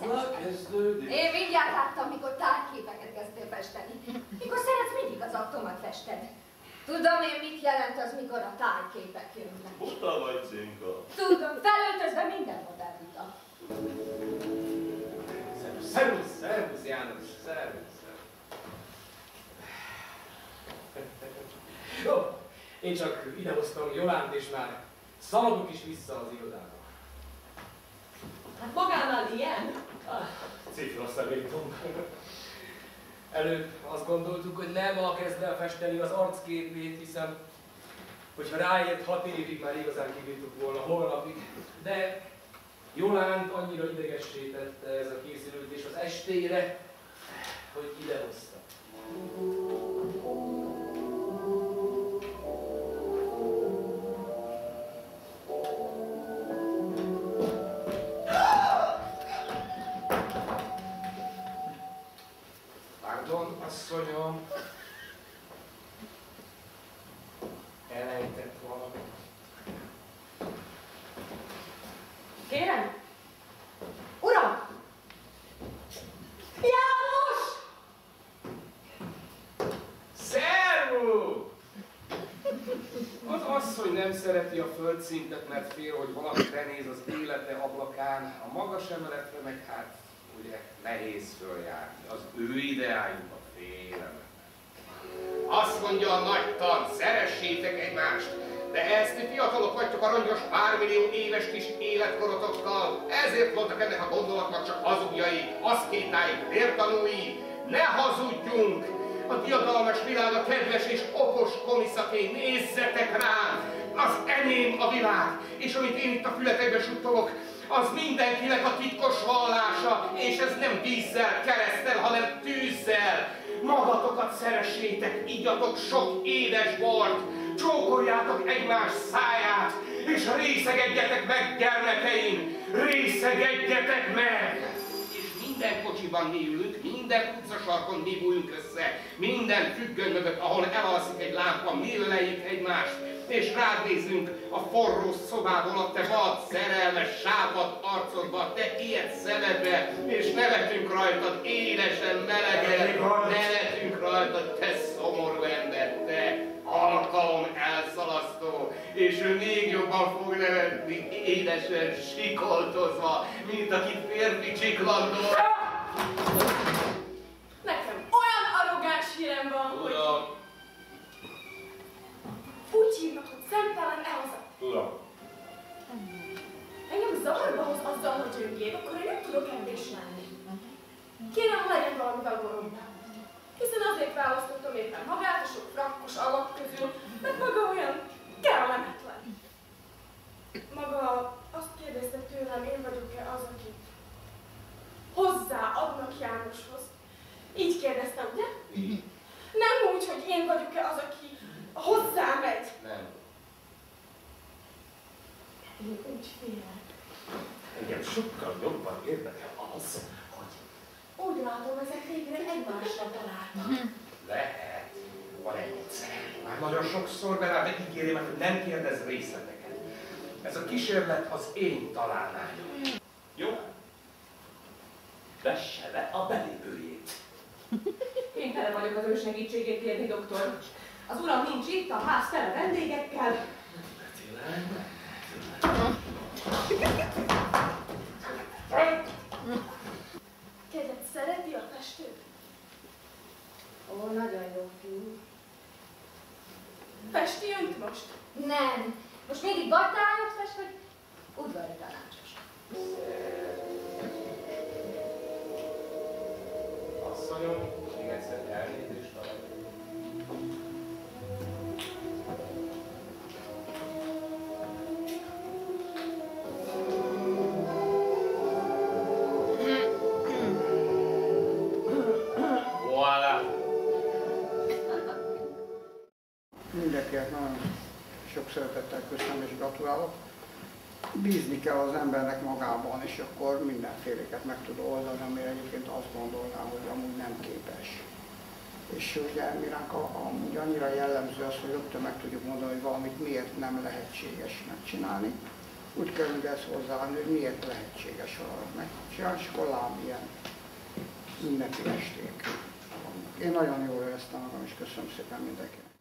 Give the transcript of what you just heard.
Na, kezdődik. Én mindjárt láttam, mikor tárképeket kezdtél festeni. Mikor szeretsz mindig az automat fested. Tudom én, mit jelent az, mikor a tárképek jönnek. Buta vagy, Cinka? Tudom, felöltözve minden modellita. Szervusz, János, szervusz. Jó, én csak idehoztam Jolánt, és már szaladok is vissza az irodába. Hát magánál ilyen? Cifra személytunk. Előbb azt gondoltuk, hogy nem ma kezd el festeni az arcképét, hiszen hogyha ráért 6 évig már igazán kibírtuk volna holnapig. De Jolánt annyira idegessé tette ez a készülődés az estére, hogy idehozta. Pardon, asszonyom. Elejtett valamit. Kérem? Uram! János! Szervó! Az asszony nem szereti a földszintet, mert fél, hogy valaki benéz az élete ablakán. A magas emeletre meg hát ugye nehéz följárni. Az ő ideájuk a félelem. Azt mondja a nagy tan, szeressétek egymást, de ezt ti fiatalok vagytok arangyos pármillió éves kis életkorotokkal, ezért voltak ennek a gondolatnak csak hazugjaik, aszkétáik, vértanúi. Ne hazudjunk! A diadalmas világ a kedves és okos komiszaké, nézzetek rám! Az enyém a világ, és amit én itt a fületekbe suttogok, az mindenkinek a titkos vallása, és ez nem vízzel, kereszttel, hanem tűzzel. Magatokat szeressétek, igyatok sok édes bort, csókoljátok egymás száját, és részegedjetek meg, gyermekeim, részegedjetek meg! És minden kocsiban mi ülünk, minden utcasarkon mi bújunk össze, minden függöny mögött, ahol elalszik egy lámpa, mi öleljük egymást, és rád nézünk a forró szobából, a te vad, szerelmes, sápadt arcodba, te ilyet szemedbe, és nevetünk rajtad, édesen, melegen, nevetünk rajtad, te szomorú ember, te alkalom elszalasztó, és ő még jobban fog nevetni, édesen, sikoltozva, mint akit férfi csiklandol. Nekem olyan arrogáns hírem van, hogy... Uram! Úgy hívnak, hogy szemtelen elhozott. Uram! Engem zavarba hoz azzal, hogy ő gép, akkor én nem tudok emlés lenni. Kérem, legyen valamivel goromba. Hiszen azért választottam éppen magát a sok frakkos alak közül, mert maga olyan kellemetlen. Maga azt kérdezte tőlem, én vagyok-e az, aki hozzá adnak Jánoshoz. Így kérdezte, ugye? Így. Nem úgy, hogy én vagyok-e az, aki hozzá megy. Nem. Én úgy félek. Engem sokkal jobban érdekel az, hogy... Úgy látom, ezek végre egymásra találnak. Lehet. Van egy módszer. Már nagyon sokszor belá megígérjem, hogy nem kérdez részleteket. Ez a kísérlet az én találmányom. Jó? Vesse le a belépőjét. Kénytelen vagyok az ő segítségét kérni, doktor. Az uram nincs itt, a ház tele vendégekkel. Tényleg? Kedvet szereti a festőt? Ó, nagyon jó fiú. Festi önt most? Nem. Most mindig vagy tájat fest, vagy udvari tanácsos. Asszonyom, még egyszer elnézést adok. Mindenkinek nagyon sok szeretettel köszönöm és gratulálok. Bízni kell az embernek magában, és akkor mindenféléket meg tud oldani, amire egyébként azt gondolná, hogy amúgy nem képes. És ugye miránk amúgy annyira jellemző az, hogy rögtön meg tudjuk mondani, hogy valamit miért nem lehetséges megcsinálni. úgy kell ehhez hozzáállni, hogy miért lehetséges valamit megcsinálni, és akkor lám ilyen ünnepi esték. Én nagyon jól éreztem magam, és köszönöm szépen mindenkinek.